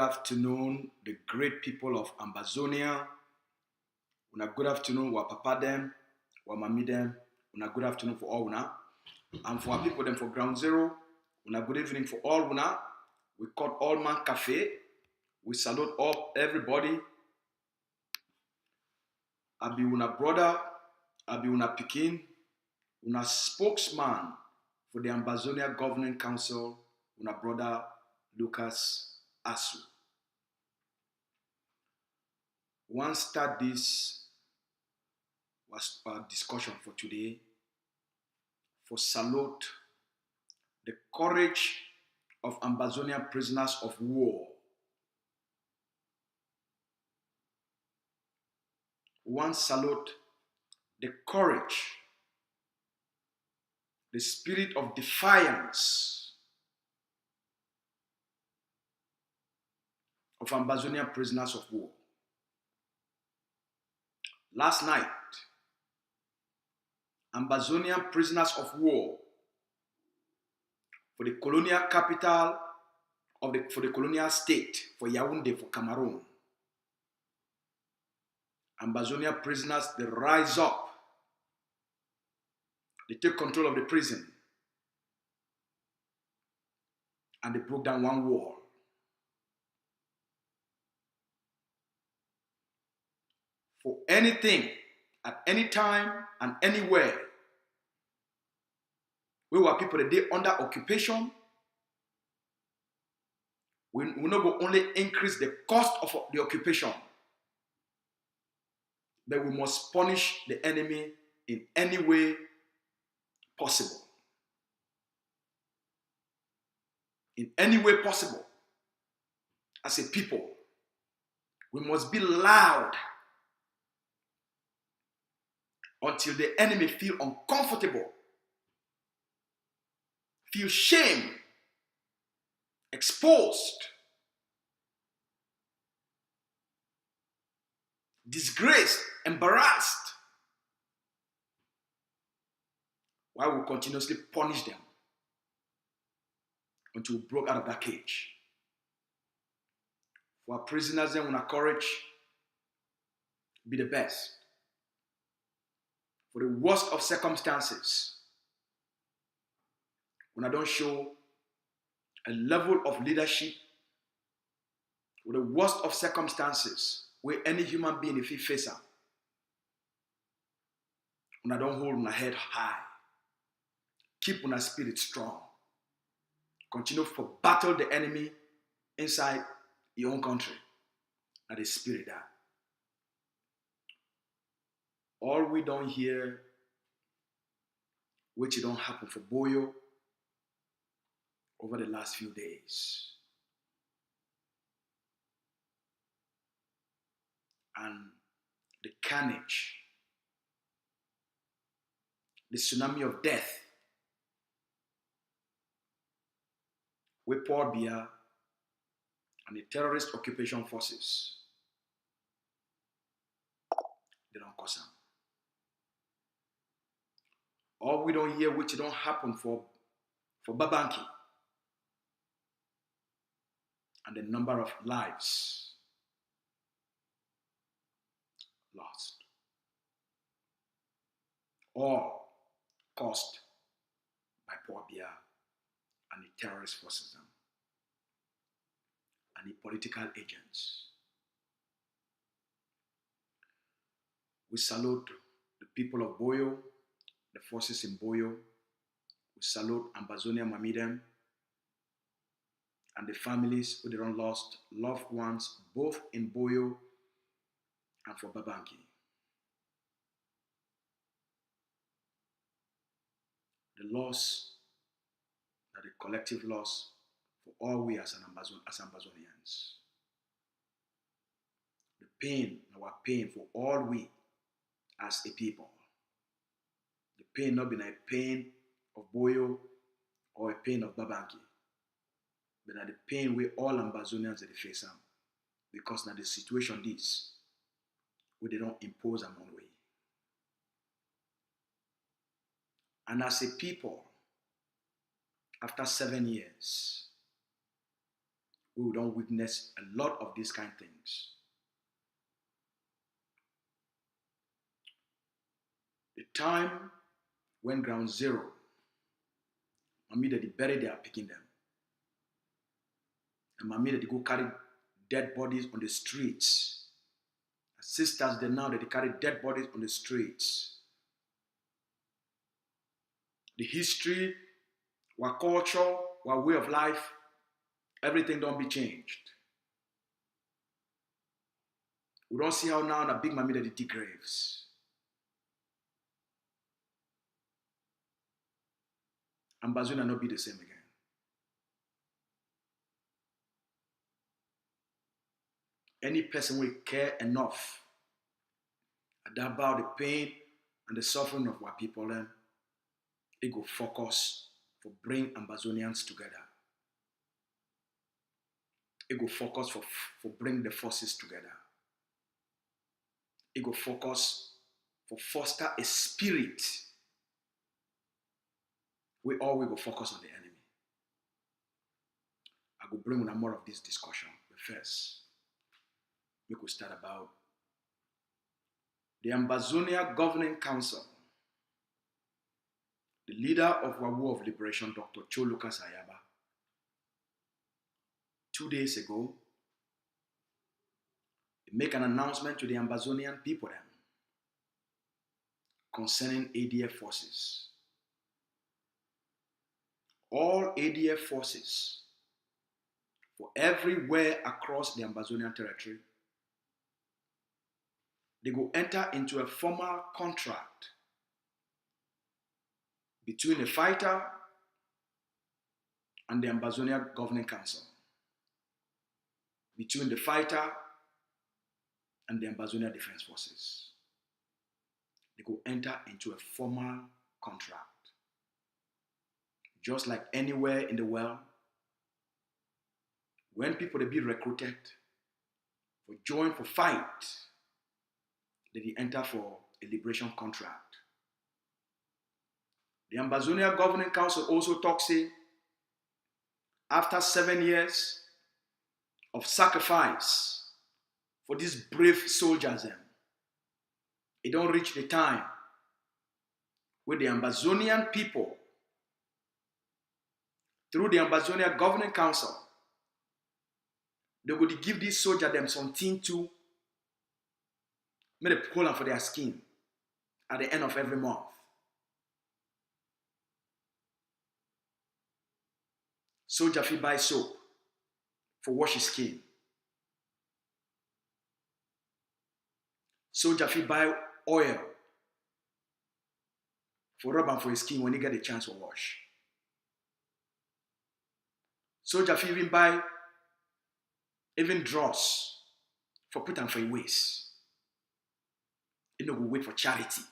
afternoon, the great people of Ambazonia. Una good afternoon, wa papa them, wa mami them. Una good afternoon for all una. And for our people them for ground zero, una good evening for all una. We call All Man Cafe. We salute all everybody. I be una brother, I be una pikin, una spokesman for the Ambazonia Governing Council, una brother Lucas Asu. Once start this was our discussion for today, for salute the courage of Ambazonian prisoners of war. One salute the courage, the spirit of defiance of Ambazonian prisoners of war. Last night, Ambazonian prisoners of war for the colonial capital for the colonial state, for Yaoundé, for Cameroon. Ambazonian prisoners, they rise up. They take control of the prison. And they broke down one wall. For anything, at any time and anywhere, we were people that they under occupation. We not go only increase the cost of the occupation, but we must punish the enemy in any way possible. In any way possible. As a people, we must be loud until the enemy feel uncomfortable, feel shame, exposed, disgraced, embarrassed, while we continuously punish them until we broke out of that cage. For our prisoners, then, with courage, be the best. For the worst of circumstances, when I don't show a level of leadership, with the worst of circumstances, where any human being, if he face up, when I don't hold my head high, keep my spirit strong, continue to battle the enemy inside your own country, and the spirit that. All we don't hear, which it don't happen for Boyo over the last few days. And the carnage, the tsunami of death, with Paul Biya and the terrorist occupation forces, they don't cause them. All we don't hear, which don't happen for Babanki, and the number of lives lost, all caused by Paul Biya and the terrorist forces and the political agents. We salute the people of Boyo, the forces in Boyo. We salute Ambazonia Mamidem and the families who they lost loved ones, both in Boyo and for Babanki. The loss, that the collective loss for all we as Ambazonians. The pain, our pain for all we as a people. The pain not being a pain of Boyo or a pain of Babanki, but the pain we all Ambazonians that they face them, because now the situation is where they don't impose them on way. And as a people, after 7 years, we don't witness a lot of these kind of things. The time when ground zero, mommy that they bury they are picking them. And mommy that they go carry dead bodies on the streets. Sisters they now that they carry dead bodies on the streets. The history, our culture, our way of life, everything don't be changed. We don't see how now the big mommy that they dig graves. And Bazuna not be the same again. Any person will care enough about the pain and the suffering of our people, then it go focus for bring Ambazonians together. It go focus for bring the forces together. It go focus for foster a spirit. We all will go focus on the enemy. I go bring more of this discussion. But first, we could start about the Ambazonia Governing Council. The leader of our War of Liberation, Dr. Choas, 2 days ago, he make an announcement to the Ambazonian people then, concerning ADF forces. All ADF forces for everywhere across the Ambazonian territory, they go enter into a formal contract between the fighter and the Ambazonia Governing Council, between the fighter and the Ambazonia Defense Forces. They go enter into a formal contract. Just like anywhere in the world, when people they be recruited for join for fight, they enter for a liberation contract. The Ambazonia Governing Council also talks after 7 years of sacrifice for these brave soldiers, it don't reach the time where the Ambazonian people, through the Ambazonia Governing Council, they would give these soldiers them something to make a pull for their skin at the end of every month. Soldier fee buy soap for wash his skin. Soldier fee buy oil for rub and for his skin when he get a chance to wash. Soldier fee even buy even dross for put on for a waist. You know, we wait for charity.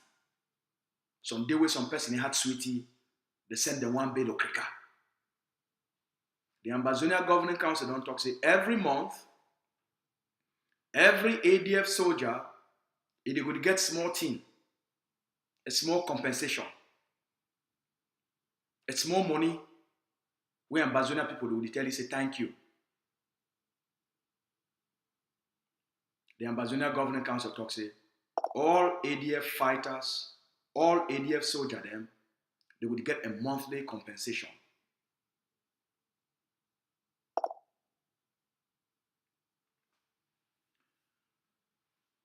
Some day where some person had sweetie, they send them one bale of cricket. The Ambazonia Governing Council don't talk say every month, every ADF soldier, they would get small thing, a small compensation, a small money, where Ambazonia people would tell you say thank you. The Ambazonia Governing Council talks say all ADF fighters, all ADF soldiers, them, they would get a monthly compensation.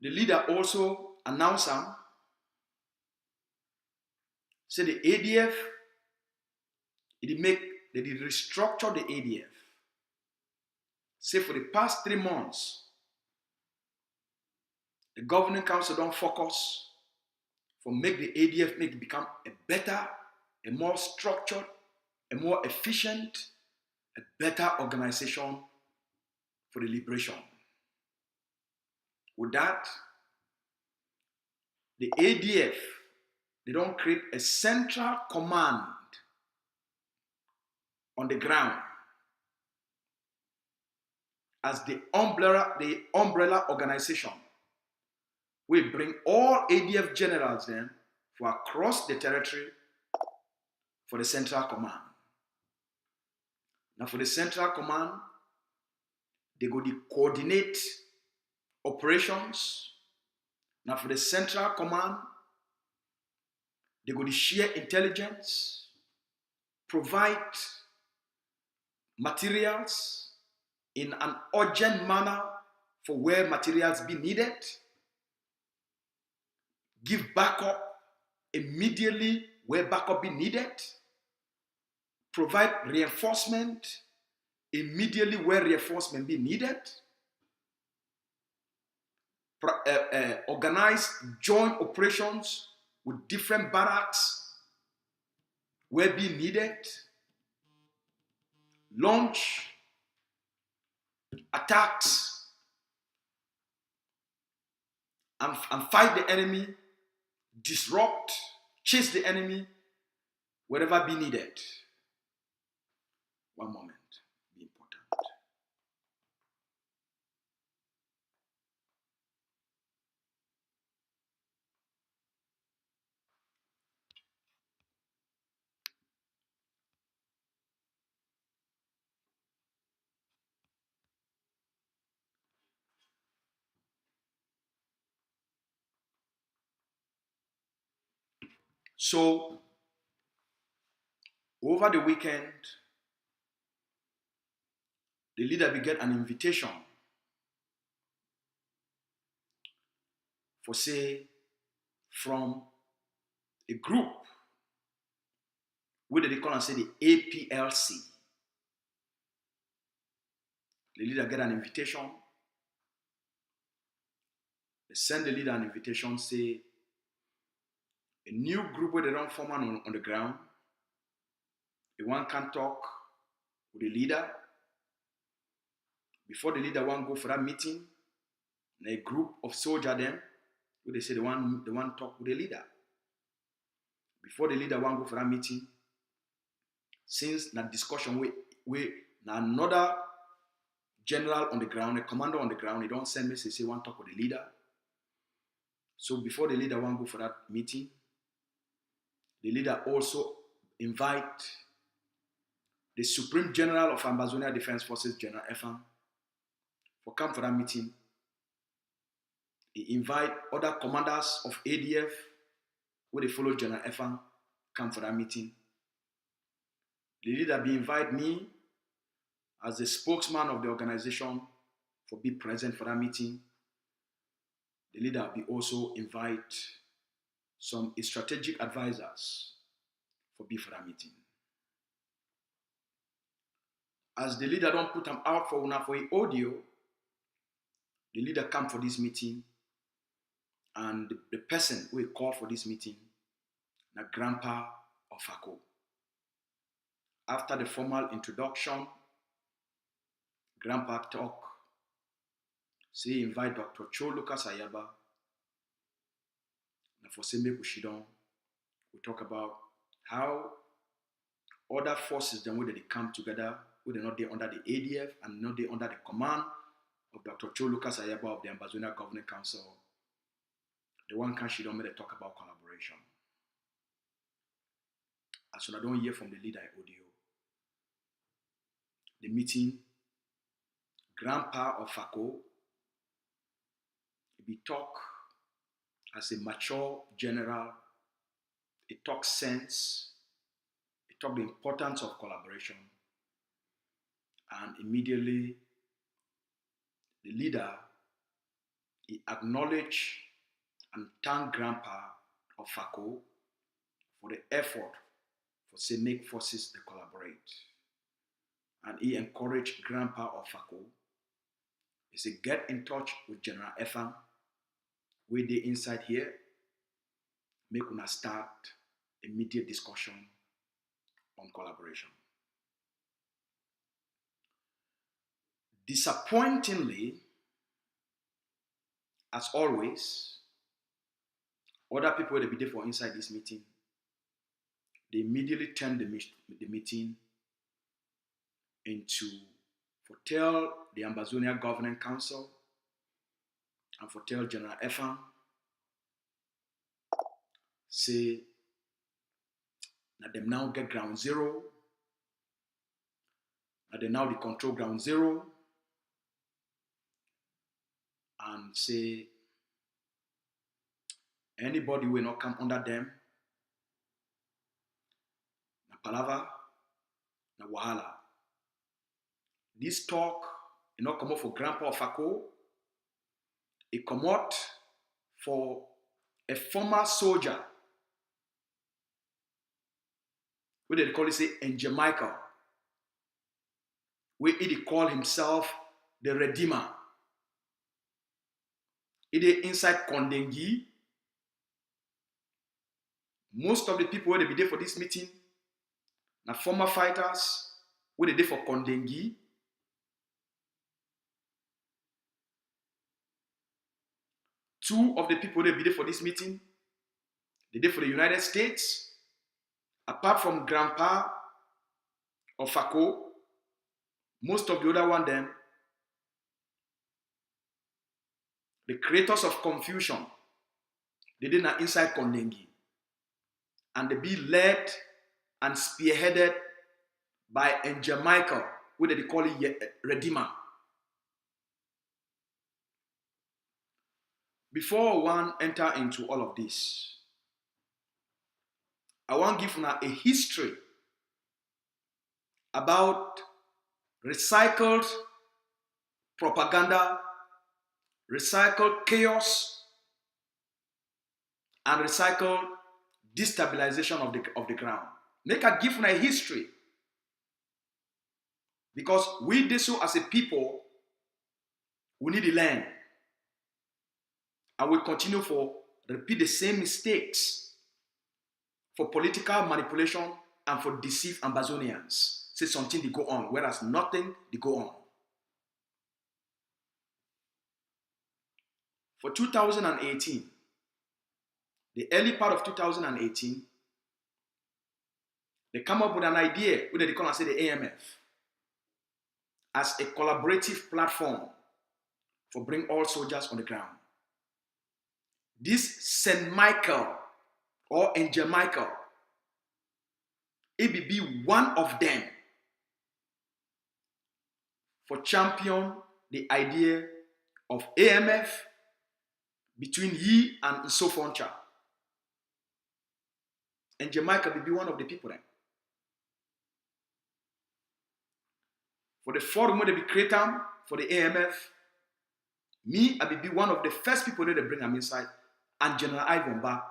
The leader also announced say the ADF, they restructure the ADF. Say for the past 3 months, the Governing Council don't focus for make the ADF become a better, a more structured, a more efficient, a better organization for the liberation. With that, the ADF, they don't create a central command on the ground as the umbrella organization. We bring all ADF generals then for across the territory for the central command. Now for the central command, they go to coordinate operations. Now for the central command, they go to share intelligence, provide materials in an urgent manner for where materials be needed, give backup immediately where backup be needed, provide reinforcement immediately where reinforcement be needed, organize joint operations with different barracks where be needed, launch attacks and fight the enemy, disrupt, chase the enemy wherever be needed. One moment, be important. So, over the weekend, the leader will get an invitation for, say, from a group, what they call and say the Aplc. The leader get an invitation. They send the leader an invitation, say, a new group where they don't form on the ground. The one can talk with the leader. Before the leader want go for that meeting, a group of soldiers them, where they say they want talk with the leader. Before the leader want go for that meeting, since that discussion with another general on the ground, a commander on the ground, he don't send message say want talk with the leader. So before the leader want go for that meeting, the leader also invite the Supreme General of Ambazonia Defense Forces, General Efang, for come for that meeting. He invite other commanders of ADF where they follow General Efang, come for that meeting. The leader be invite me as the spokesman of the organization for be present for that meeting. The leader be also invite some strategic advisors for be for that meeting. As the leader don't put them out for una for a audio, the leader come for this meeting, and the person who call for this meeting, na Grandpa of Ako. After the formal introduction, Grandpa talk, say invite Dr. Choas Ayaba, and for Sembe Kushidon, we talk about how other forces then where they come together, where they're not there under the ADF and not there under the command of Dr. Choas Ayaba of the Ambazonia Governing Council. The one can she don't make talk about collaboration. As soon as I don't hear from the leader audio, the meeting, Grandpa of Fako, he talk as a mature general, he talk sense, he talk the importance of collaboration, and immediately the leader, he acknowledge and thank Grandpa of Fako for the effort for say make forces to collaborate. And he encouraged Grandpa of Fako. He said, get in touch with General Efang, where they inside here, make una start immediate discussion on collaboration. Disappointingly, as always, other people that be there for inside this meeting, they immediately turn the meeting into for tell the Ambazonia Governing Council and for tell General Efang, say that them now get ground zero, that they now they control ground zero, and say anybody will not come under them. Na palava, na wahala. This talk, it not come out for Grandpa of Fako. It come out for a former soldier, where they call it say in Jamaica, where he call himself the Redeemer. It is inside Kondengi. Most of the people where they be there for this meeting, na former fighters, where they there for Kondengi. Two of the people where they be there for this meeting, they there for the United States. Apart from Grandpa of Fako, most of the other one them, the creators of confusion, they did not inside Kondengi. And they be led and spearheaded by in Jamaica, where they call it Redeemer. Before one enter into all of this, I want to give now a history about recycled propaganda, recycled chaos, and recycled destabilization of the ground. Make a give now a history. Because we do so as a people, we need to learn. And we continue for repeat the same mistakes for political manipulation and for deceive Ambazonians. Say something they go on, whereas nothing they go on. For 2018, the early part of 2018, they come up with an idea, what they call and say the AMF, as a collaborative platform for bring all soldiers on the ground. This St. Michael or in Jamaica, it will be one of them for champion the idea of AMF between ye and Nsofoncha. And Jamaica will be one of the people then. For the forum where they be created for the AMF, me, I will be one of the first people that they bring them inside, and General Ivan Ba.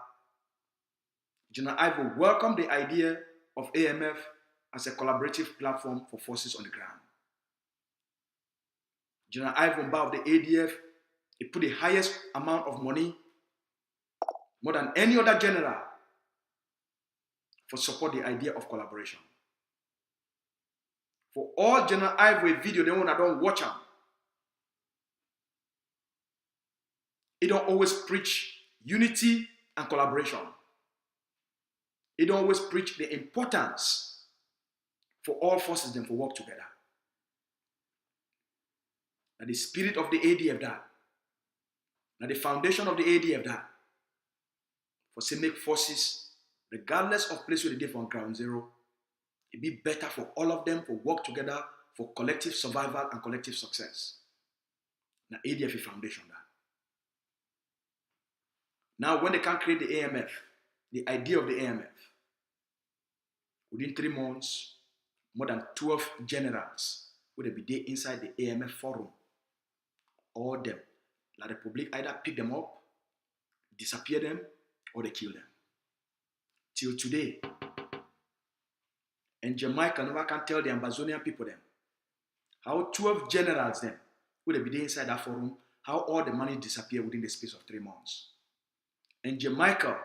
General Ivan welcomed the idea of AMF as a collaborative platform for forces on the ground. General Ivan Ba of the ADF, he put the highest amount of money, more than any other general, for support the idea of collaboration. For all General Ivan video, they want to don't watch them. He don't always preach unity and collaboration. He don't always preach the importance for all forces them to work together. And the spirit of the ADF that. And the foundation of the ADF that. For say make forces, regardless of place where they did from ground zero, it be better for all of them to work together for collective survival and collective success. Now ADF is foundation that. Now when they can create the AMF, the idea of the AMF, within 3 months, more than 12 generals would be there inside the AMF forum. All them. La Republic either pick them up, disappear them, or they kill them. Till today, and Jamaica never can tell the Ambazonian people them how 12 generals them would be there inside that forum, how all the money disappear within the space of 3 months. And Jamaica,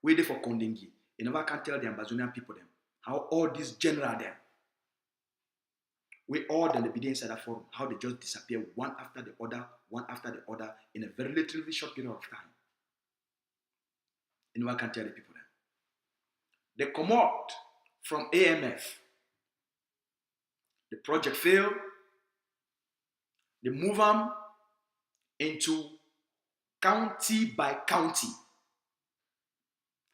waiting for Kondengi, they never can tell the Ambazonian people them how all these generals them, we all them be there inside that forum, how they just disappear one after the other in a very relatively short period of time. And no one can tell the people them. They come out from AMF. The project failed. They move them into county by county.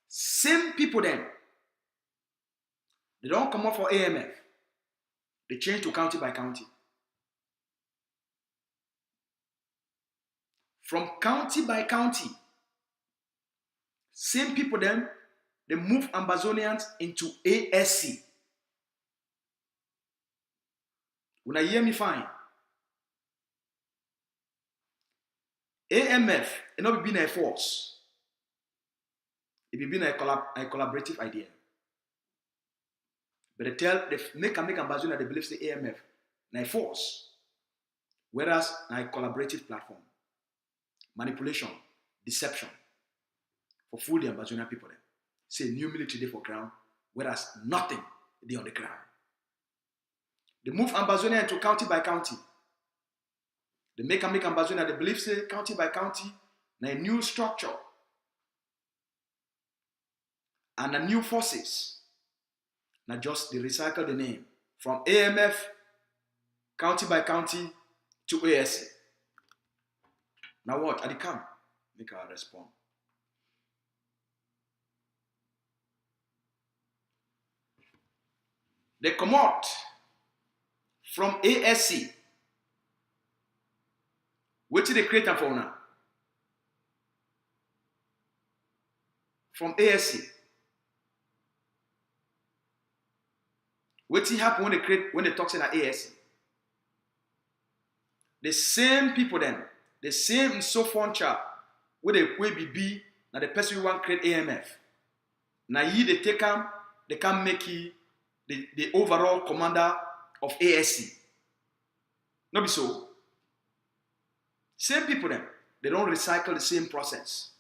Same people then. They don't come out for AMF. They change to county by county. From county by county, same people then, they move Ambazonians into ASC. When I hear me fine, AMF, it not be a force. It be a collaborative idea. But they make Ambazonia, they believe the AMF, a force. Whereas a collaborative platform. Manipulation, deception. For fool the Ambazonian people then. Say new military day for ground, whereas nothing they on the ground. They move Ambazonia into county by county. They make Ambazonia, they believe say county by county, a new structure and a new forces. Not just they recycle the name from AMF, county by county, to ASC. Now what? At the camp, make our respond. They come out from ASC. What did they create for now? From ASC. What happen when they talk in ASC? The same people then, the same Sofoncha, where they will be now the person who want create AMF. Now they take them, they can make it the overall commander of ASC. Not be so. Same people then, they don't recycle the same process.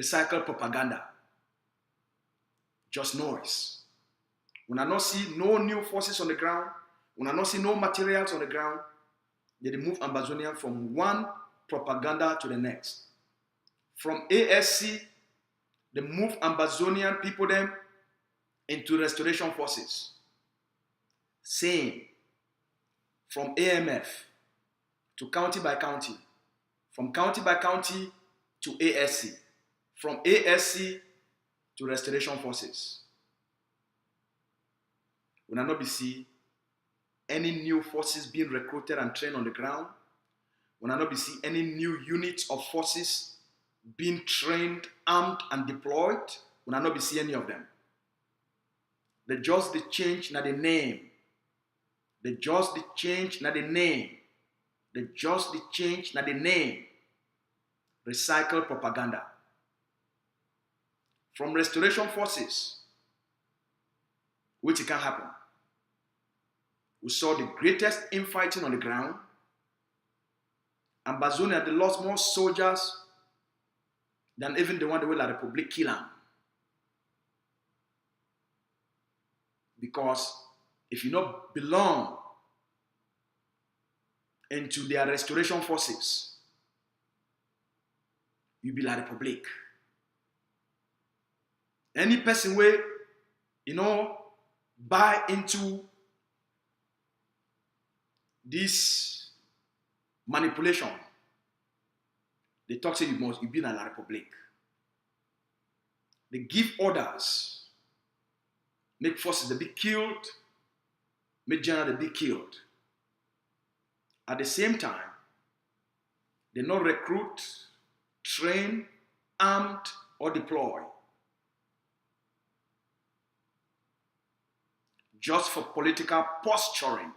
Recycle propaganda. Just noise. When I not see no new forces on the ground, when I not see no materials on the ground, they move Ambazonia from one propaganda to the next. From ASC, they move Ambazonian people them into restoration forces. Same. From AMF to county by county. From county by county to ASC. From ASC to restoration forces. When I not be see any new forces being recruited and trained on the ground, when I not be see any new units of forces being trained, armed, and deployed, when I not be see any of them. They just the change na the name. They just the change na the name. They just the change na the name. Recycle propaganda. From restoration forces, which it can happen. We saw the greatest infighting on the ground. Ambazonia, they lost more soldiers than even the one that will La Republic kill them. Because if you not belong into their restoration forces, you be La Republic. Any person where, buy into this manipulation, they talk say you be in La Republic. They give orders, make forces they be killed, make general they be killed. At the same time, they not recruit, train, armed, or deploy. Just for political posturing.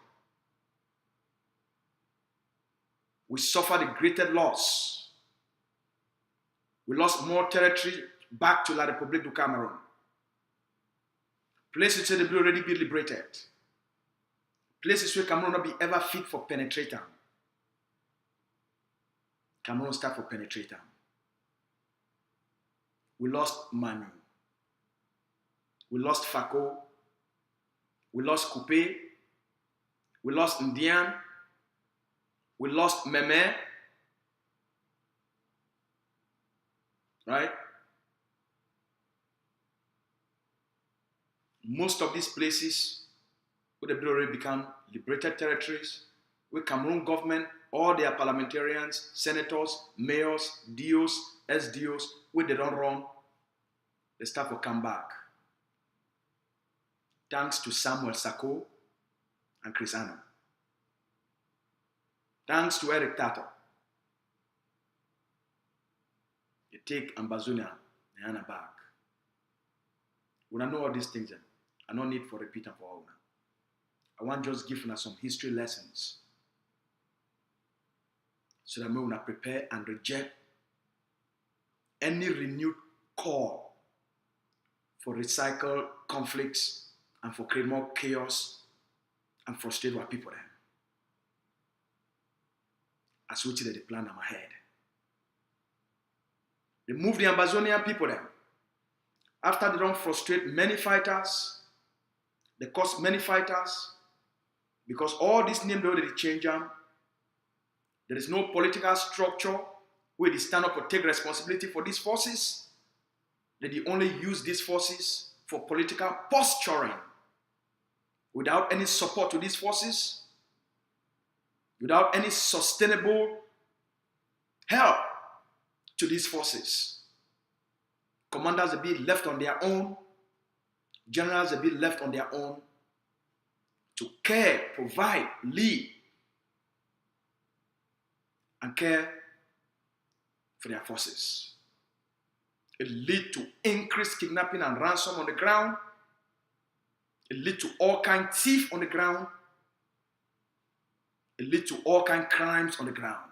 We suffer the greatest loss. We lost more territory back to La République du Cameroon. Places where they will already be liberated. Places where Cameroon will not be ever fit for penetrating. Cameroon start for penetrating. We lost Manu. We lost Fako. We lost Coupé. We lost Ndian. We lost Meme. Right? Most of these places would have already become liberated territories, where Cameroon government, all their parliamentarians, senators, mayors, DOs, SDOs, where they don't run, they start to come back. Thanks to Samuel Sako and Chris Annan. Thanks to Eric Tato. take Ambazonia and back. When I know all these things, I don't need for repeat and for all now. I want just give you some history lessons so that we will prepare and reject any renewed call for recycle conflicts and for create more chaos and frustrate our people then. As we did the plan I'm ahead. They move the Ambazonian people then. After they don't frustrate many fighters, they cost many fighters, because all these names already change them. There is no political structure where they stand up or take responsibility for these forces. They only use these forces for political posturing without any support to these forces, without any sustainable help to these forces. Commanders will be left on their own. Generals will be left on their own to care, provide, lead, and care for their forces. It leads to increased kidnapping and ransom on the ground. It leads to all kind of thief on the ground. It leads to all kind of crimes on the ground.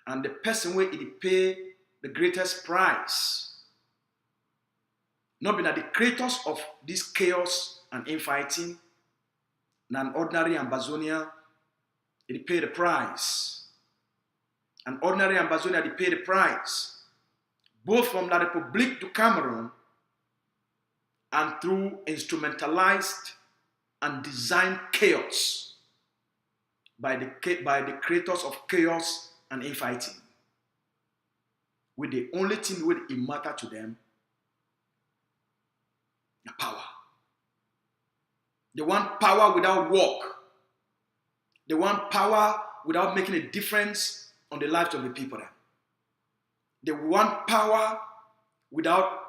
And the person where it pay the greatest price, not being the creators of this chaos and infighting, an ordinary Ambazonia, it pay the price. An ordinary Ambazonia, they pay the price, both from La République to Cameroon and through instrumentalized and designed chaos by the creators of chaos and infighting. With the only thing that it matter to them, the power. They want power without work. They want power without making a difference on the lives of the people. They want power without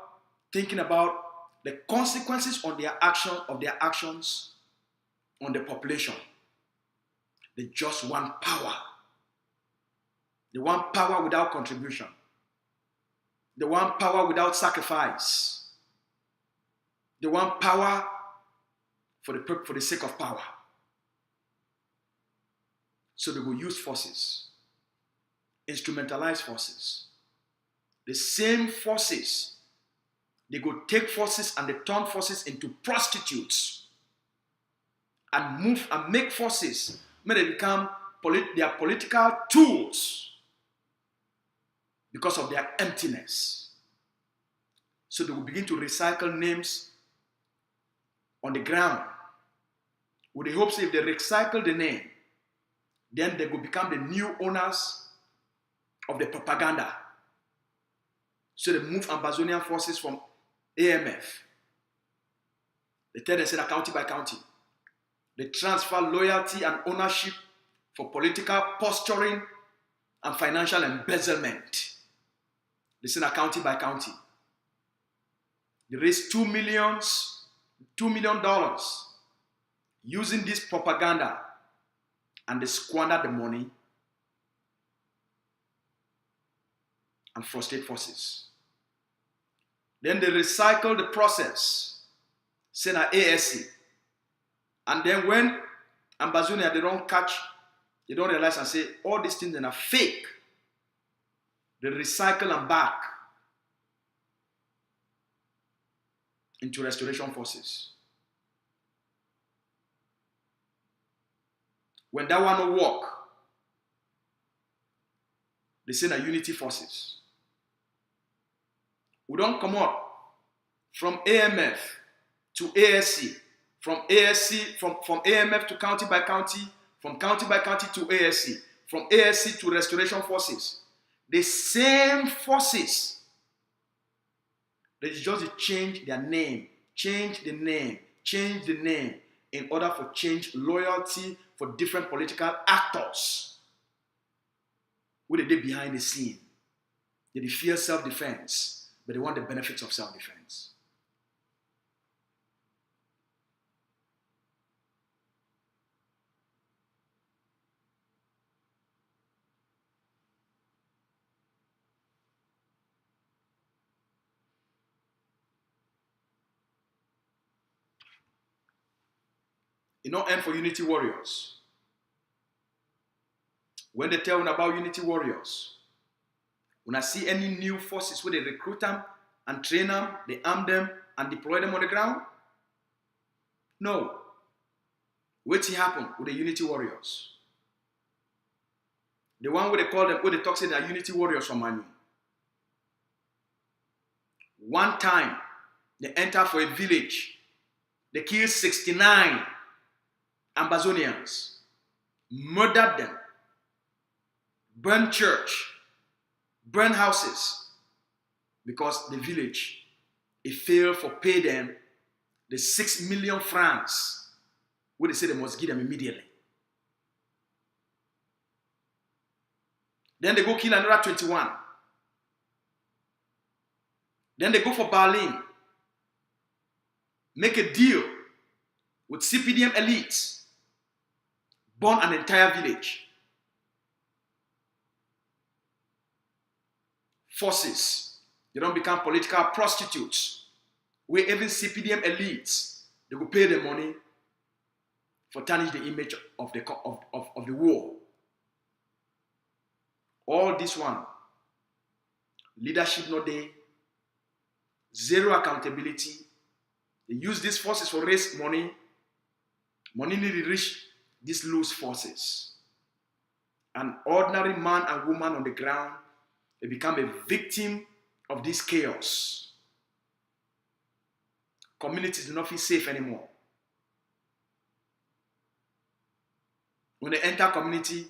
thinking about the consequences on their actions on the population. They just want power. They want power without contribution. They want power without sacrifice. They want power for the sake of power. So they will use forces, instrumentalize forces. The same forces, they go take forces and they turn forces into prostitutes and move and make forces, may they become their political tools because of their emptiness. So they will begin to recycle names on the ground with the hopes if they recycle the name, then they will become the new owners of the propaganda. So they move Ambazonian forces from AMF. They tell them, say that county by county. They transfer loyalty and ownership for political posturing and financial embezzlement. They send a county by county. They raise $2 million using this propaganda, and they squander the money and frustrate forces. Then they recycle the process, send an ASC. And then when Ambazonia, they don't realize and say, all these things are fake. They recycle them back into restoration forces. When that one will work, they send a unity forces. We don't come up from AMF to ASC, from AMF to county by county, from county by county to ASC, from ASC to restoration forces. The same forces. They just change their name, change the name in order for change loyalty for different political actors. What they did behind the scene? They fear self-defense, but they want the benefits of self-defense. It not end for unity warriors. When they tell about unity warriors, when I see any new forces where they recruit them and train them, they arm them and deploy them on the ground, no. What's happen with the unity warriors? The one where they call them, where they talk say they are unity warriors from Manu. One time, they enter for a village. They kill 69 Ambazonians, murdered them, burn church, burn houses, because the village, it failed for pay them the 6 million francs, where they say they must give them immediately. Then they go kill another 21. Then they go for Berlin, make a deal with CPDM elites, burn an entire village. Forces, they don't become political prostitutes, where even CPDM elites, they go pay the money for tarnish the image of the war. All this one, leadership not there, zero accountability. They use these forces for raise money. Money need to reach these loose forces. An ordinary man and woman on the ground, they become a victim of this chaos. Communities do not feel safe anymore. When they enter community,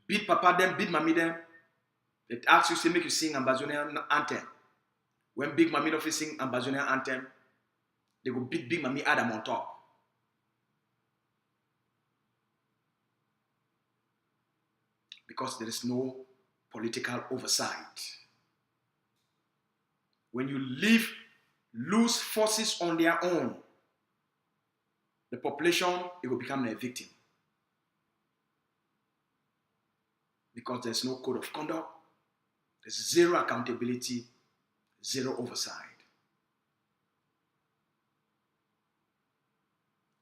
beat papa them, beat mommy them, they ask you, say, make you sing Ambazonian anthem. When big mommy don't sing Ambazonian anthem, they go beat big mommy Adam on top. Because there is no political oversight. When you leave loose forces on their own, the population, it will become a victim. Because there's no code of conduct, there's zero accountability, zero oversight.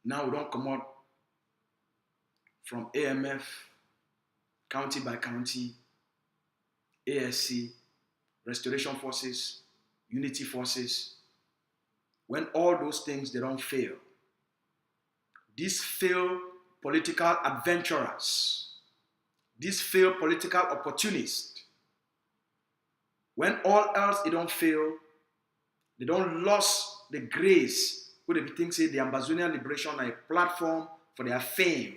Now we don't come out from AMF, county by county, ASC, restoration forces, unity forces. When all those things, they don't fail. These failed political adventurers, these failed political opportunists, when all else it don't fail, they don't lose the grace where they think say the Ambazonian liberation are a platform for their fame,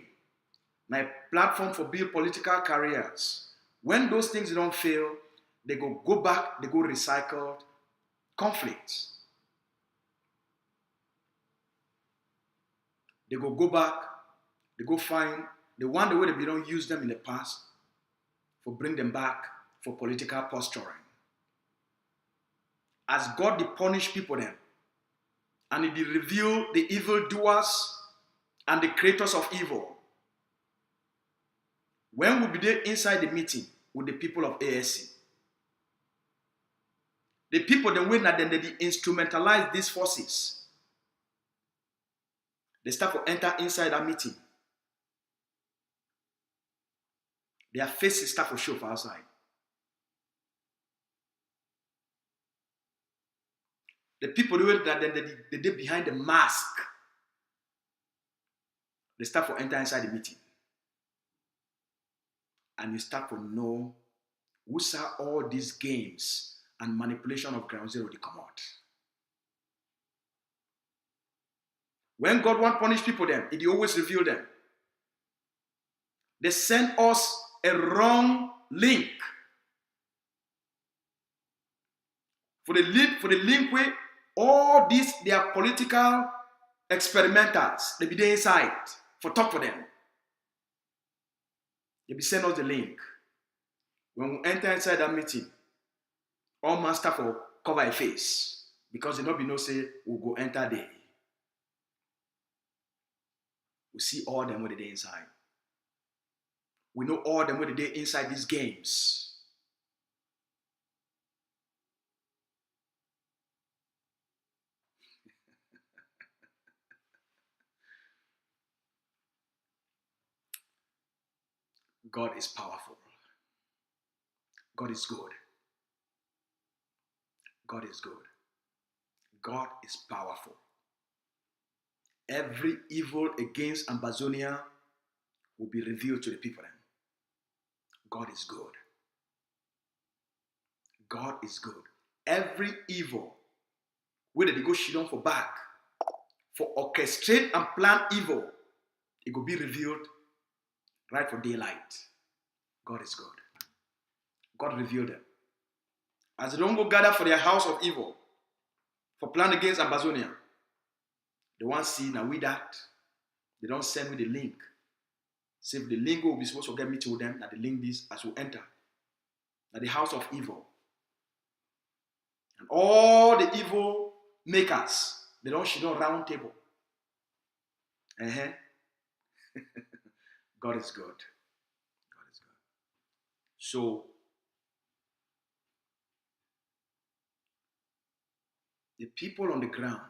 a platform for build political careers. When those things don't fail, they go back, they go recycled conflicts. They go back, they go find the one the way they don't use them in the past for bring them back for political posturing. As God they punish people then, and He reveal the evildoers and the creators of evil. When we be there inside the meeting with the people of ASC, the people then when that then they instrumentalize these forces, they start to enter inside that meeting. Their faces start to show for outside. The people that they did behind the mask, they start to enter inside the meeting. And you start to know who saw all these games and manipulation of ground zero they come out. When God want to punish people then, He always reveal them. They send us a wrong link. For the link where all these their political experimenters, they be there inside for talk for them. They be send us the link. When we enter inside that meeting, all master for cover a face because they not be no say we'll go enter there. We see all them where they inside. We know all them where they inside these games. God is powerful. God is good. God is good. God is powerful. Every evil against Amazonia will be revealed to the people. God is good. God is good. Every evil, whether they go shit on for back, for orchestrate and plan evil, it will be revealed right for daylight. God is good. God revealed them. As they don't go gather for their house of evil, for plan against Amazonia, they want to see now with that. They don't send me the link. Say if the link will be supposed to get me to them, that the link this as we enter. That the house of evil. And all the evil makers, they don't sit on round table. God is good. God is good. So, the people on the ground,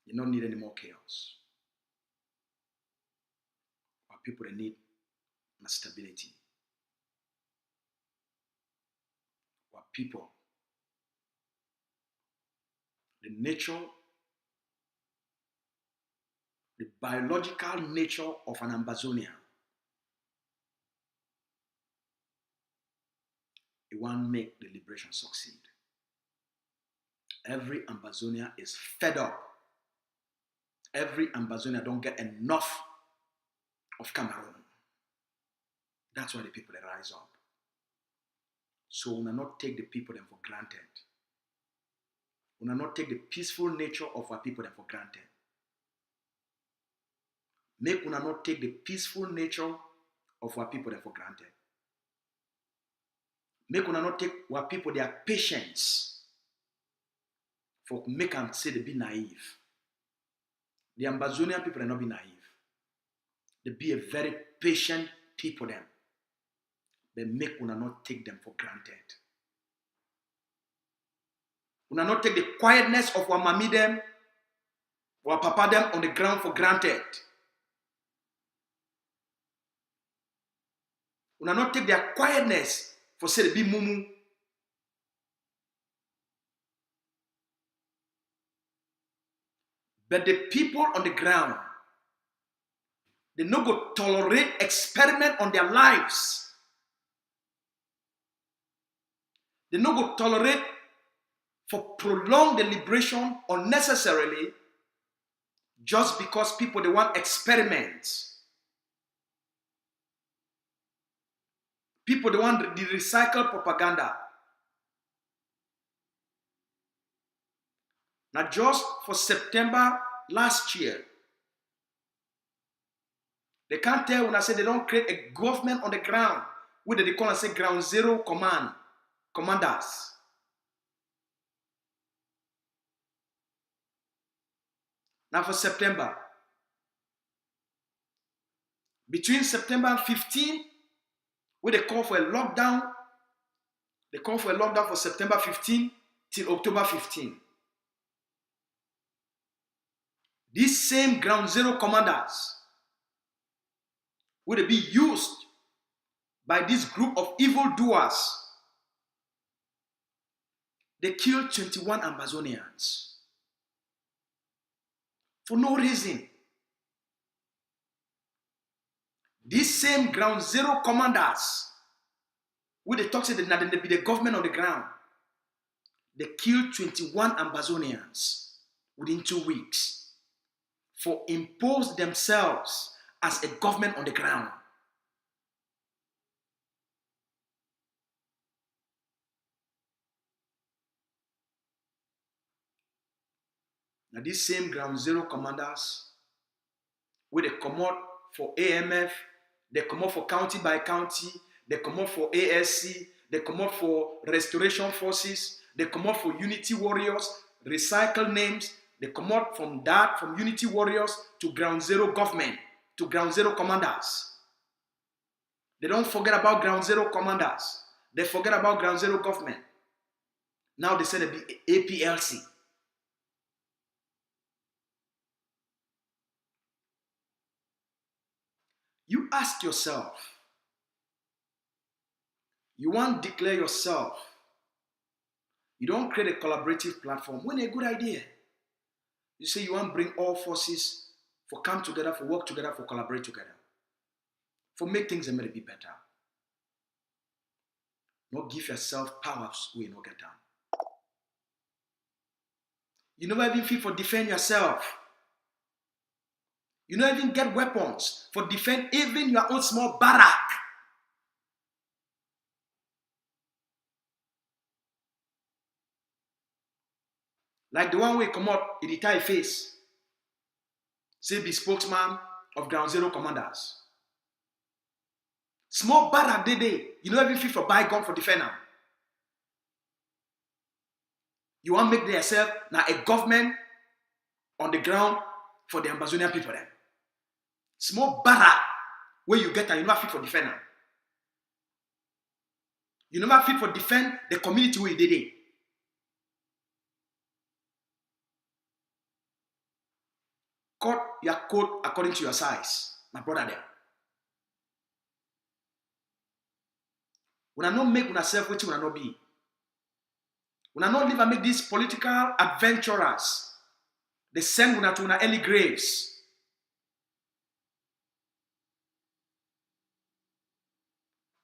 they don't need any more chaos. Our people, they need stability. Our people, the nature, the biological nature of an Amazonian, it won't make the liberation succeed. Every Amazonian is fed up. Every Amazonian don't get enough of Cameroon. That's why the people they rise up. So we will not take the people them for granted. We will not take the peaceful nature of our people them for granted. Make we not take the peaceful nature of our people them for granted. Make we not take our people their patience for make them say they be naive. The Amazonian people are not be naive. They be a very patient people them. But make we not take them for granted. We will not take the quietness of our mommy them, our papa them on the ground for granted. We will not take their quietness for say they be mumu. But the people on the ground, they no go tolerate experiment on their lives. They no go tolerate for prolong the liberation unnecessarily just because people they want experiments. People they want the recycled propaganda. Now just for September last year, they can't tell when I say they don't create a government on the ground, what they call and say ground zero commanders. Now for September, between September 15, where they call for a lockdown, they call for a lockdown for September 15 till October 15. These same ground zero commanders will be used by this group of evildoers. They killed 21 Amazonians for no reason. These same ground zero commanders, where they talk say that they be the government on the ground, they killed 21 Amazonians within 2 weeks for impose themselves as a government on the ground. Now these same ground zero commanders, where they come out for AMF, they come out for county by county, they come out for ASC, they come out for restoration forces, they come out for unity warriors, recycle names, they come out from that, from unity warriors to ground zero government, to ground zero commanders. They don't forget about ground zero commanders. They forget about ground zero government. Now they say they be Aplc. You ask yourself, you want to declare yourself. You don't create a collaborative platform. When a good idea. You say you want to bring all forces for come together, for work together, for collaborate together. For make things a little bit better. Not give yourself powers where you not get down. You never even feel for defend yourself. You don't even get weapons for defend even your own small barrack. Like the one way come out in the Thai face. Say be spokesman of Ground Zero commanders. Small barrack day. You don't even feel for buy gun for defend them. You want to make yourself now a government on the ground for the Ambazonian people then. Small barrack where you get and you never fit for defend them. You never fit for defend the community where you did it. Cut your coat according to your size, my brother there. When I not make yourself what you will not be. When I not live and make these political adventurers, they send una to una early graves.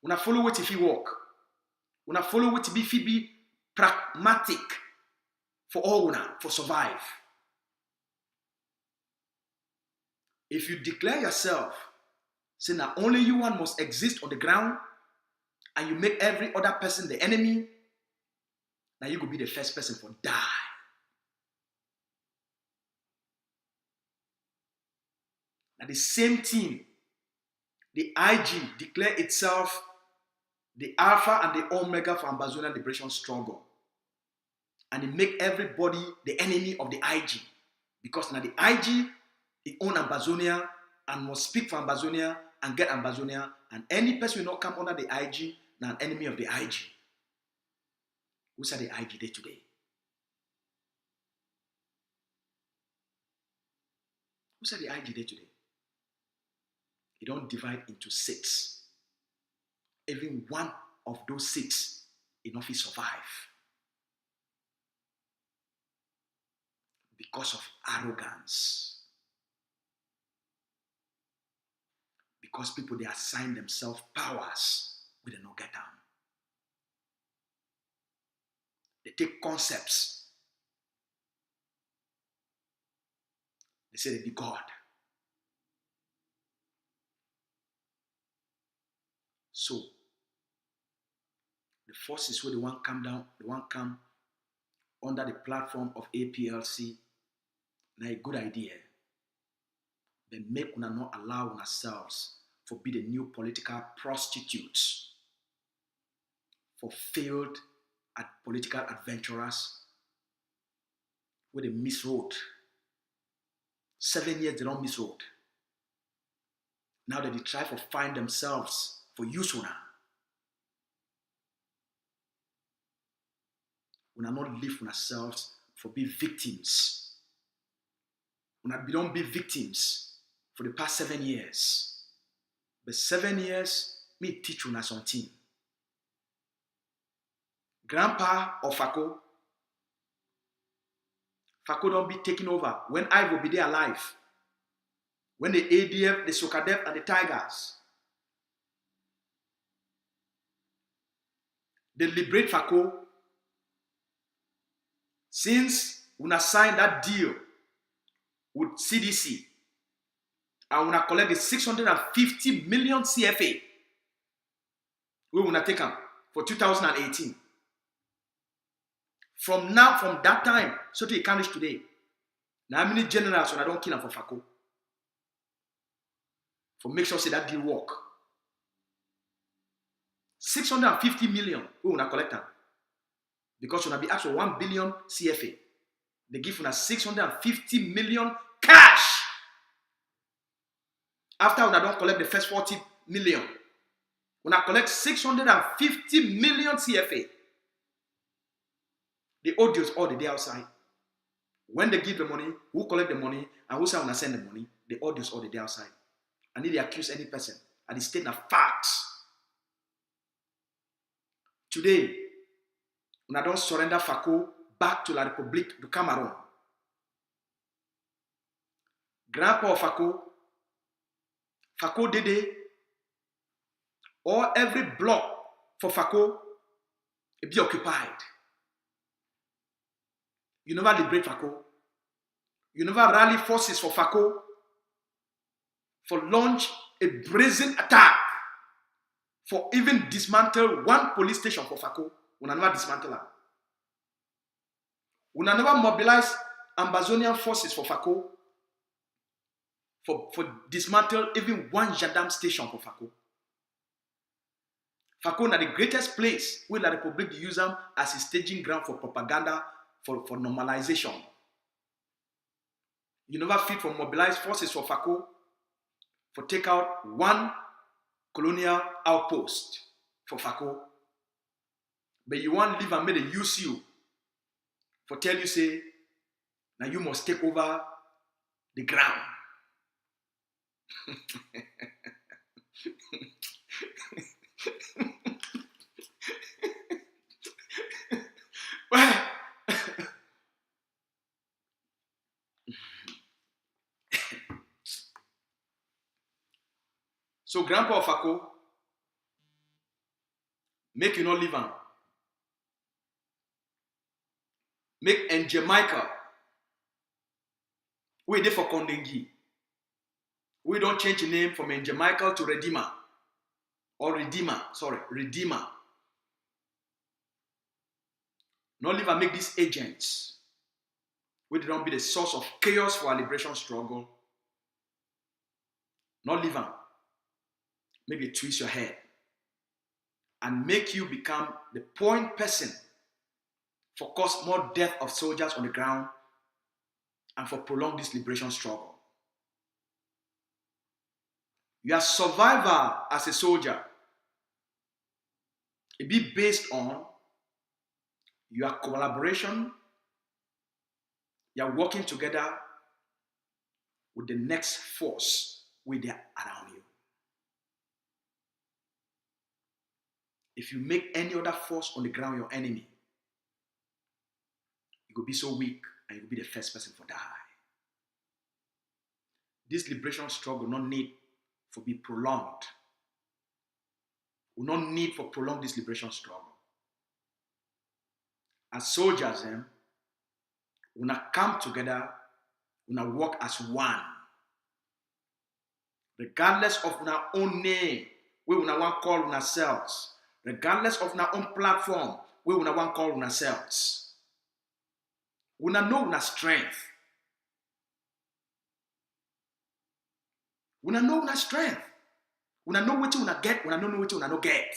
When I follow what if you walk. When I follow what if you be pragmatic for all una, for survive. If you declare yourself, say now only you one must exist on the ground, and you make every other person the enemy, now you could be the first person for die. Now the same thing, the IG declare itself the alpha and the omega for Ambazonian liberation struggle. And it make everybody the enemy of the IG. Because now the IG, it own Ambazonia and must speak for Ambazonia and get Ambazonia. And any person will not come under the IG, now an enemy of the IG. Who's at the IG day today? Who's at the IG day today? It don't divide into 6. Even one of those 6 enough is survive. Because of arrogance. Because people, they assign themselves powers we do not get down. They take concepts. They say they be God. So, the forces where they want come down, they want come under the platform of Aplc, now a good idea. But make una not allow ourselves for be the new political prostitutes, for failed political adventurers, where they miss road. 7 years they don't miss road. Now that they try to find themselves for use una. We are not live on ourselves for be victims. We don't be victims for the past 7 years. But 7 years, me teach you something. Grandpa or Fako don't be taken over when I will be there alive. When the ADF, the Sokadef, and the Tigers, they liberate Fako. Since we signed that deal with CDC, and we collect the 650 million CFA, we will take them for 2018. From that time, so to can reach today. Now, how many generals when I don't kill them for Fako? For make sure say that deal work. 650 million, we will collect them. Because when I be asked for 1 billion CFA, they give us 650 million cash. After when I don't collect the first 40 million, when I collect 650 million CFA, the audios all the day outside. When they give the money, who collect the money, and who say when I send the money, the audios all the day outside. I need to accuse any person. I dey state na facts. Today, una don surrender Fako back to la République du Cameroon. Grandpa of Fako Dede, or every block for Fako be occupied. You never liberate Fako. You never rally forces for Fako for launch a brazen attack for even dismantle one police station for Fako. We never dismantle them. We never mobilize Ambazonian forces for Fako for dismantle even one gendarme station for Fako. Fako is the greatest place where the Republic use them as a staging ground for propaganda, for normalization. You never fit for mobilize forces for Fako for take out one colonial outpost for Fako. But you want to live and make them use you for tell you say, now you must take over the ground. So Grandpa Fako, make you not live on. Make Angel Michael, we there for Kondengi. We don't change the name from Angel Michael to Redeemer. Or Redeemer. Not live and make these agents, we don't be the source of chaos for our liberation struggle. Not live and maybe twist your head and make you become the point person for cause more death of soldiers on the ground and for prolong this liberation struggle. Your survival as a soldier, it be based on your collaboration, you're working together with the next force with them around you. If you make any other force on the ground your enemy, you will be so weak and you will be the first person to die. This liberation struggle not need for be prolonged. We not need for prolong this liberation struggle. As soldiers, we not come together, we not work as one. Regardless of our own name, we will not want to call ourselves. Regardless of our own platform, we will not want to call ourselves. We not know our strength. We not know our strength. We not know what you not get. We not know what you not get.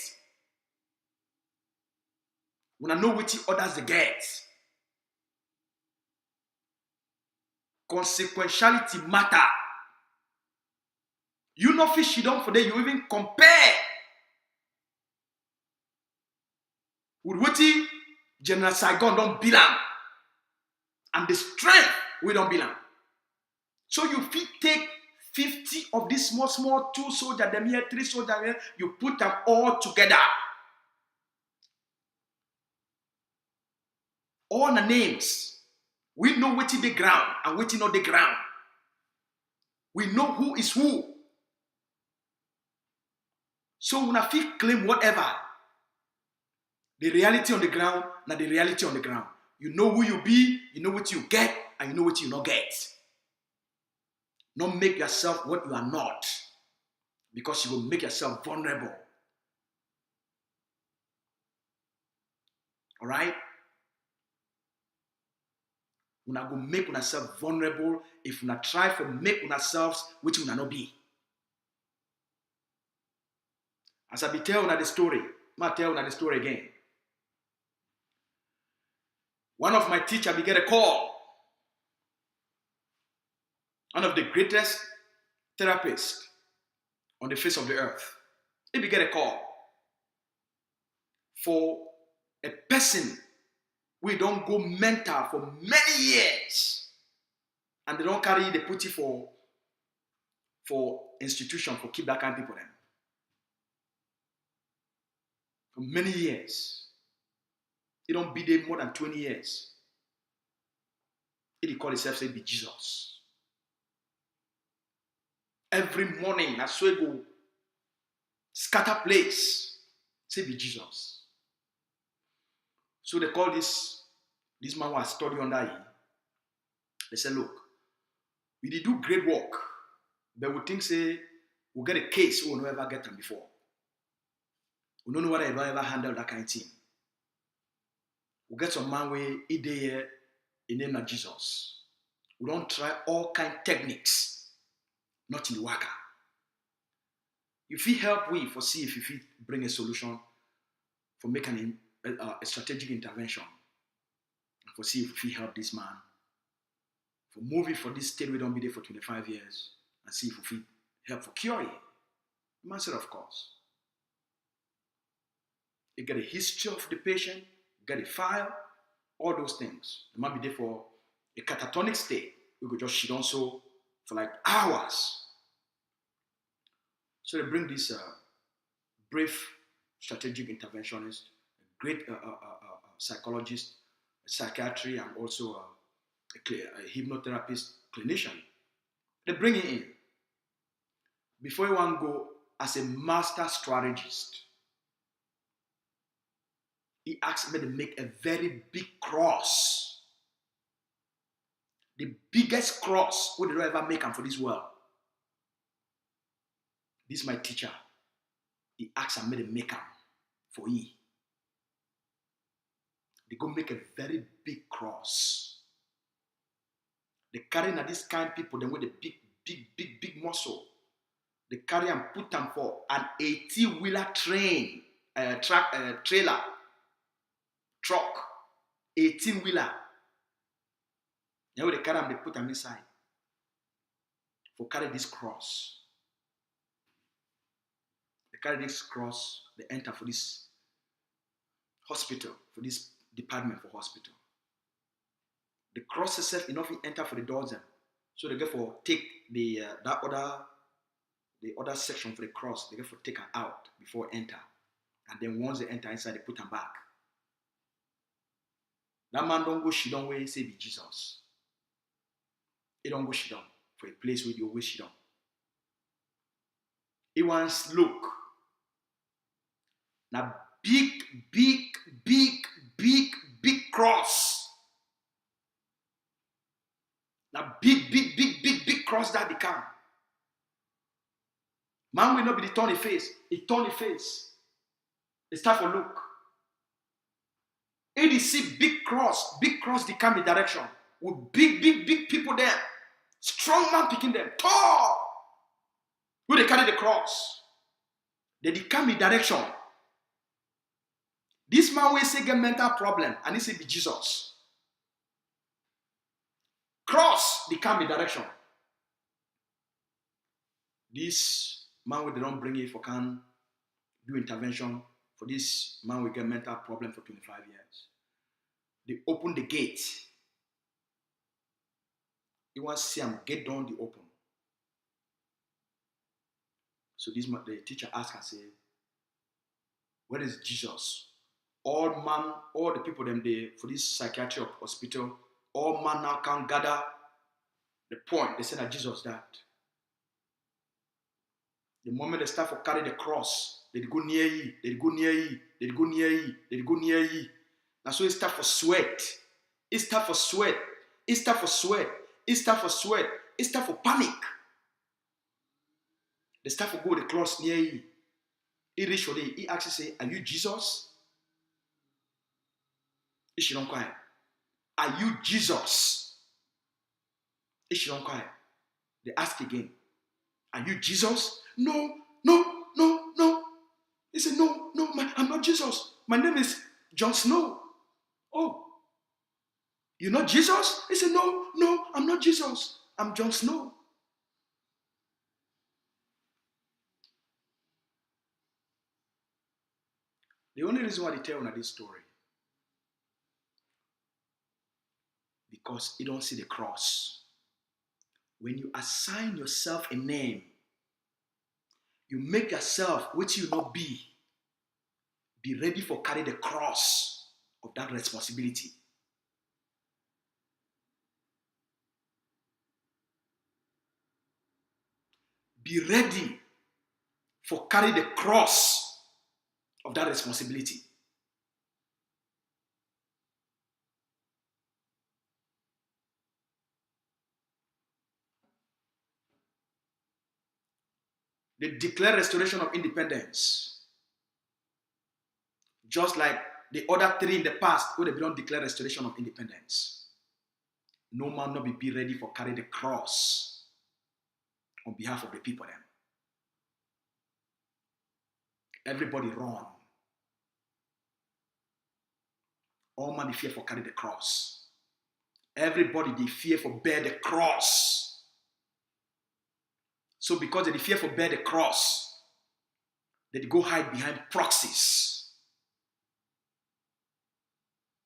We not know what others they get. Consequentiality matter. You know fish you don't for that you even compare with what General Saigon don't belong and the strength we don't belong. So you fit take 50 of these small 2 soldiers, them here 3 soldiers here, you put them all together. All the names. We know what is the ground and what is not the ground. We know who is who. So when I feel claim whatever, the reality on the ground, not the reality on the ground. You know who you be, you know what you get, and you know what you not get. Not make yourself what you are not, because you will make yourself vulnerable. All right? We not go make ourselves vulnerable if we not try to make ourselves which we not be. As I be telling the story, I'm tell the story again. One of my teachers be get a call. One of the greatest therapists on the face of the earth. He be get a call for a person we don't go mental for many years, and they don't carry the put it for for institution for keep that kind of people then. For many years. It don't be there more than 20 years. It call itself say be Jesus. Every morning, I swear go scatter place, say be Jesus. So they call this man was study under him. They say, look, we did do great work, but we think say we'll get a case we will never get them before. We don't know whether I ever handle that kind of thing. We'll get some man where he there in the name of Jesus. We don't try all kind of techniques, not in the worker. If he help we for see if he bring a solution for making a strategic intervention, and for see if he help this man, for moving for this state we don't be there for 25 years, and see if he help for cure it. The man said, of course. You get a history of the patient, get a file, all those things. The man be there for a catatonic state. We could just shit on so for like hours. So they bring this brave strategic interventionist, a great psychologist, a psychiatry, and also a hypnotherapist clinician. They bring him in. Before you want to go as a master strategist, he asked me to make a very big cross. The biggest cross we did ever make for this world. This is my teacher. He asked me to make them for ye. They go make a very big cross. They carry now this kind of people, then with a big muscle. They carry and put them for an 80-wheeler trailer, truck, 18-wheeler. Now they carry them, they put them inside. For carry this cross. They carry this cross, they enter for this hospital, for this department for hospital. The cross itself enough to enter for the doors then. So they get for take the other section for the cross, they get for take her out before enter. And then once they enter inside, they put them back. That man don't go shit on where he say be Jesus. He don't go shit on for a place where you always shit on. He wants look. Now big cross. Now big cross that become. Man will not be the turn his face. He turn his face. It's time for look. It is see big cross they come in direction. With big people there. Strong man picking them. Tall. Who they carry the cross. They come in direction. This man will say get mental problem and he say be Jesus. Cross they come in direction. This man will they don't bring it for can do intervention. For this man will get mental problem for 25 years. They open the gate. He wants to see him get down the open. So this man, the teacher asked and said, where is Jesus? All the people them there for this psychiatric hospital, all man now can gather the point. They said that Jesus died. The moment they start to carry the cross, they go near ye, they go near ye, they go near ye, they go near ye. And so it start for sweat. It start for sweat. It start for sweat. It start for sweat. It start for panic. They start to go the cross near ye. He reach for he actually say, are you Jesus? He should not cry. Are you Jesus? He should not cry. They ask again, are you Jesus? No. He said, no, I'm not Jesus. My name is Jon Snow. Oh, you're not Jesus? He said, no, I'm not Jesus. I'm Jon Snow. The only reason why they tell you this story, because you don't see the cross. When you assign yourself a name, You make yourself, which you not be ready for carry the cross of that responsibility. Be ready for carry the cross of that responsibility. They declare restoration of independence. Just like the other three in the past who they don't declare restoration of independence. No man not be ready for carry the cross on behalf of the people then. Everybody run. All man they fear for carry the cross. Everybody they fear for bear the cross. So because they fear for bear the cross, they go hide behind proxies.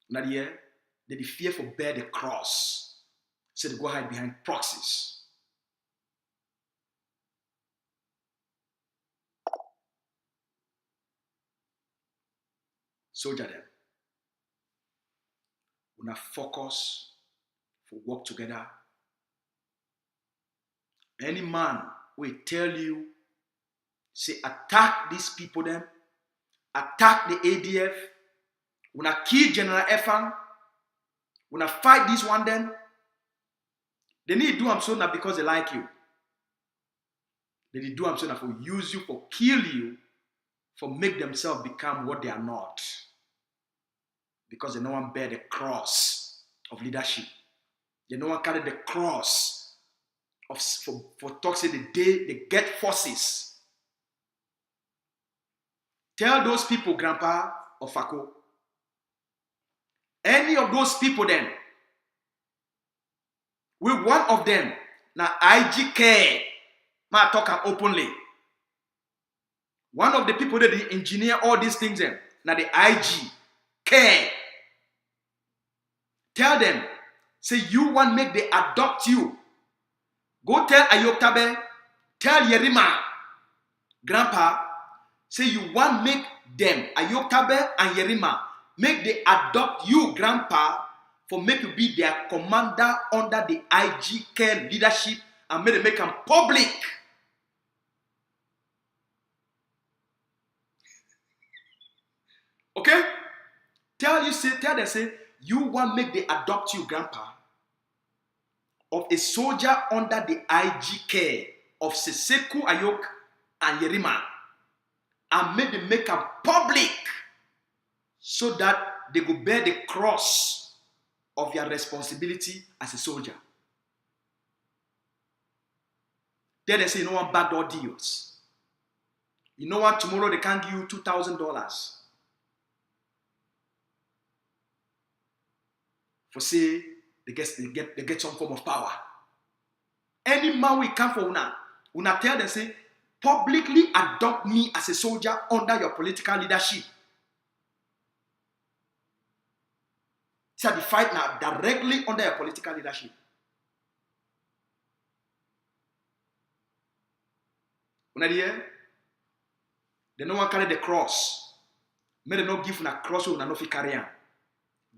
Not here, they fear for bear the cross. So they go hide behind proxies. Soldier them. We now focus for work together. Any man will tell you, say attack these people them, attack the ADF, we now kill General Efang, we now fight this one then. They need to do them so not because they like you. They need to do them so not for use you, for kill you, for make themselves become what they are not. Because they no one bear the cross of leadership. They no one carry the cross of for talks the day they get forces. Tell those people, Grandpa or Fako, any of those people then, with one of them, now IG care, ma talk openly. One of the people that they engineer all these things then, now the IG care. Tell them, say you want make they adopt you. Go tell Ayoktabe, tell Yerima, Grandpa, say you want make them, Ayoktabe and Yerima, make they adopt you, Grandpa, for make you be their commander under the IG care leadership and make them public. Okay? Tell them, say, you want make they adopt you, Grandpa, of a soldier under the IG care of Seseku Ayok and Yerima, and make them public so that they go bear the cross of their responsibility as a soldier. Then they say, you know what, backdoor deals. You know what, tomorrow they can give you $2,000 for say they get some form of power. Any man will come for una tell them, say, publicly adopt me as a soldier under your political leadership. So the fight now directly under your political leadership. Una hear? They no one carry the cross. May they not give una cross una no fi carry am.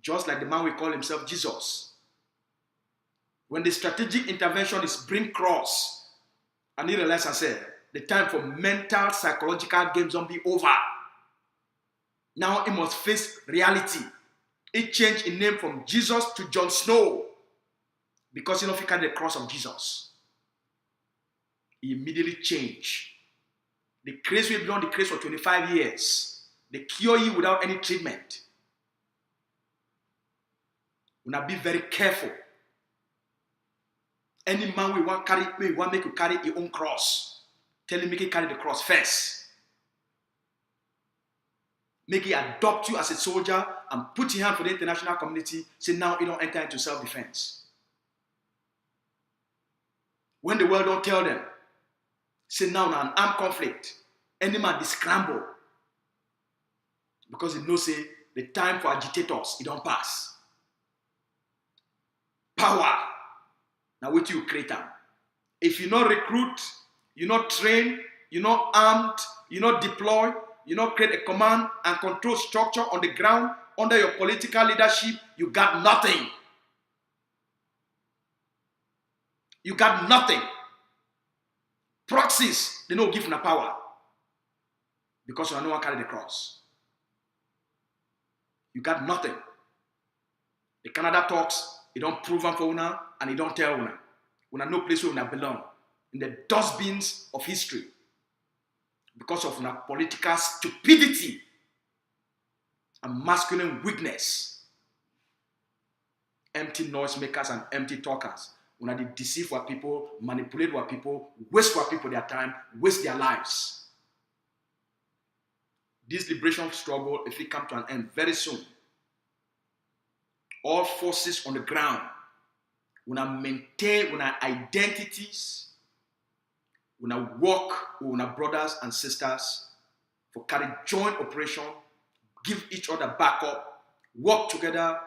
Just like the man will call himself Jesus. When the strategic intervention is bring cross, and he realized and said, the time for mental, psychological games don't be over. Now he must face reality. He changed his name from Jesus to Jon Snow because he don't carry the cross of Jesus. He immediately changed. The craze will be on the craze for 25 years. They cure you without any treatment. We now be very careful. Any man we want make you carry your own cross. Tell him make you carry the cross first. Make you adopt you as a soldier and put your hand for the international community. Say now you don't enter into self-defense. When the world don't tell them, say now an armed conflict. Any man they scramble. Because it knows say the time for agitators, it don't pass. Power. Now what you create them. If you not recruit, you not train, you not armed, you not deploy, you not create a command and control structure on the ground under your political leadership, you got nothing. You got nothing. Proxies, they don't give no power because you are no one carry the cross. You got nothing. The Canada talks, it don't prove them for una and it don't tell una. Una no place where una belong. In the dustbins of history. Because of una political stupidity and masculine weakness. Empty noisemakers and empty talkers. Una they deceive what people, manipulate what people, waste what people their time, waste their lives. This liberation struggle, if it come to an end very soon, all forces on the ground will maintain una identities, will work with una brothers and sisters for carry joint operation, give each other backup, work together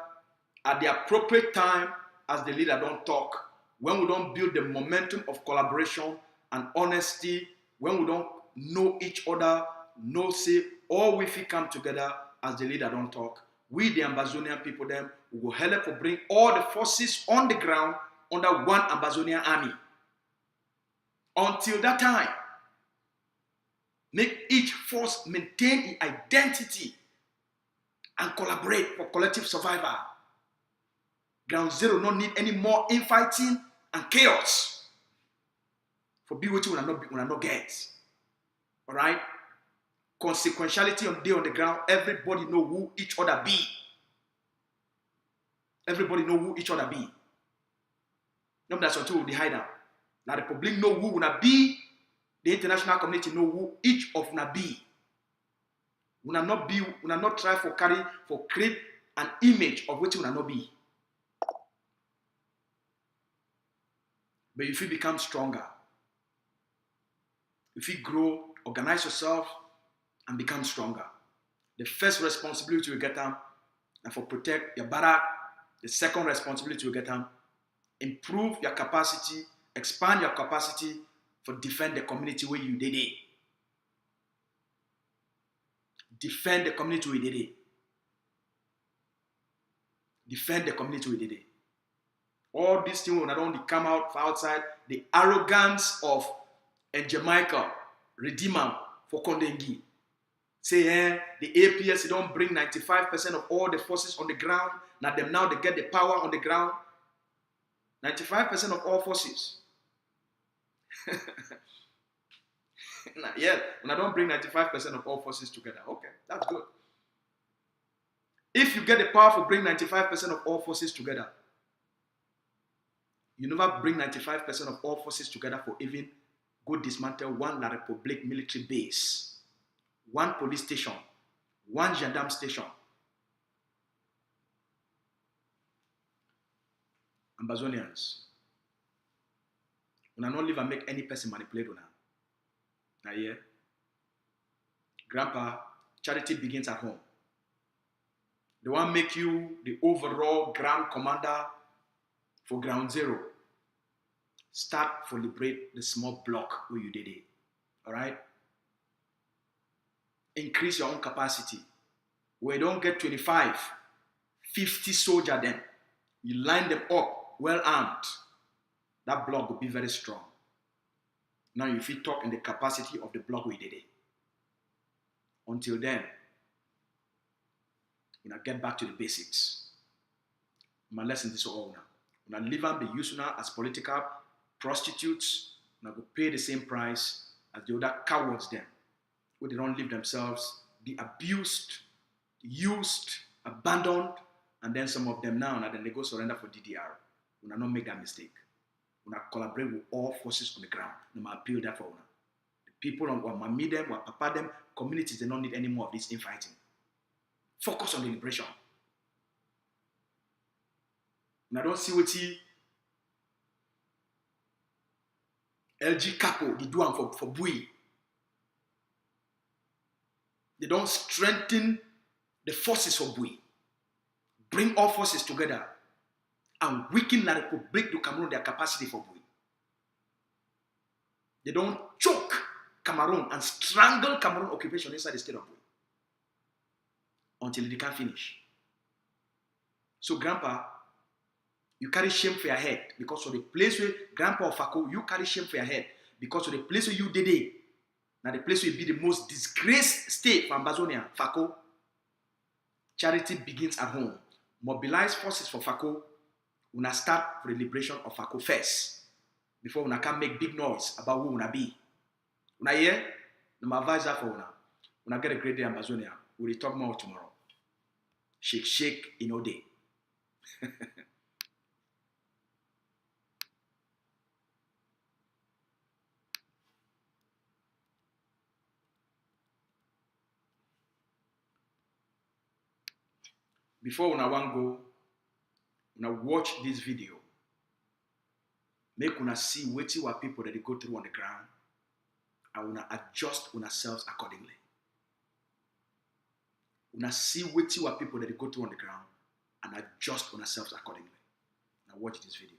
at the appropriate time as the leader don't talk, when we don't build the momentum of collaboration and honesty, when we don't know each other, know say, all we feel come together as the leader don't talk. We, the Ambazonian people, them, we will help to bring all the forces on the ground under one Ambazonian army. Until that time, make each force maintain its identity and collaborate for collective survival. Ground Zero don't need any more infighting and chaos. For be what you will not get. Alright? Consequentiality on the ground, everybody know who each other be. Everybody know who each other be. No, that's until they hide out. Now the public know who wanna be, the international community know who each of una be. Una not try for create an image of which una not be. But if you become stronger, if you grow, organize yourself, and become stronger. The first responsibility you get them, and for protect your barrack. The second responsibility you get them, improve your capacity, expand your capacity for defend the community where you did it. Defend the community where you did it. Defend the community where you did it. All these things when I don't come out for outside, the arrogance of Jamaica, Redeemer for Kondengi. Say, the APS don't bring 95% of all the forces on the ground. Now they get the power on the ground. 95% of all forces. Yeah, when I don't bring 95% of all forces together. Okay, that's good. If you get the power to bring 95% of all forces together, you never bring 95% of all forces together for even go dismantle one La Republique military base, one police station, one gendarme station. Ambazonians, when I not live and make any person manipulate una. Now yeah, Grandpa, charity begins at home. They want to make you the overall grand commander for Ground Zero. Start for liberate the small block where you did it. All right? Increase your own capacity. Where you don't get 25, 50 soldiers then. You line them up, well armed. That block will be very strong. Now you feel talk in the capacity of the block where you did it. Until then, you know, get back to the basics. My lesson is all now. When live and be used now as political prostitutes, now go pay the same price as the other cowards them, where they don't live themselves, be abused, used, abandoned, and then some of them now, and then they go surrender for DDR. We not make that mistake. We collaborate with all forces on the ground. We appeal that for una. The people on what meet them, what papa them, communities, they don't need any more of this infighting. Focus on the liberation. And I don't see what LG Capo, they do for Bui. They don't strengthen the forces for Bui. Bring all forces together and weaken La Republique du Cameroon, their capacity for Bui. They don't choke Cameroon and strangle Cameroon occupation inside the state of Boy until they can't finish. So, Grandpa, you carry shame for your head because of the place where Grandpa of Fako, you carry shame for your head because of the place where you did it. Now, the place will be the most disgraced state for Ambazonia, Fako. Charity begins at home. Mobilize forces for Fako. Una start for the liberation of Fako first before una can make big noise about who una be. Una hear? My advisor for una. Una get a great day, Ambazonia. We'll talk more tomorrow. Shake, shake in all day. Before una wan go, una watch this video. Make una see wetin what people that they go through on the ground, and una adjust una selves accordingly. Una see wetin what people that they go through on the ground, and adjust una selves accordingly. Now watch this video.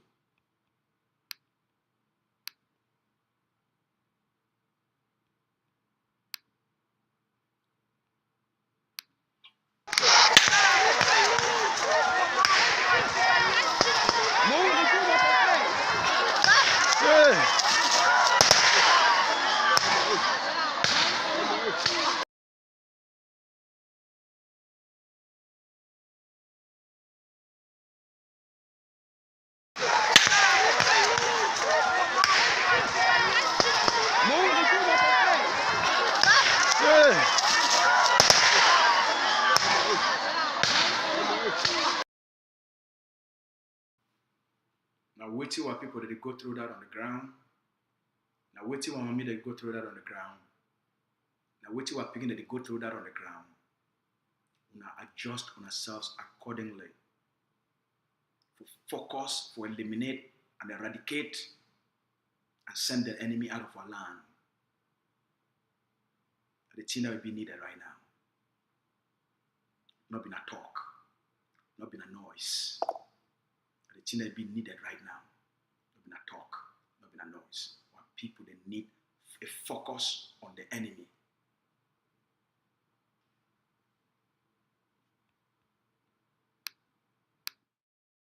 Now wetin what people that they go through that on the ground. Now wetin what mommy that they go through that on the ground. Now wetin what picking that they go through that on the ground. Una adjust on ourselves accordingly. For focus, for eliminate and eradicate and send the enemy out of our land. The thing that will be needed right now. Not been a talk, not been a noise. The thing that will be needed right now. Not been a talk, not been a noise. What people they need a focus on the enemy.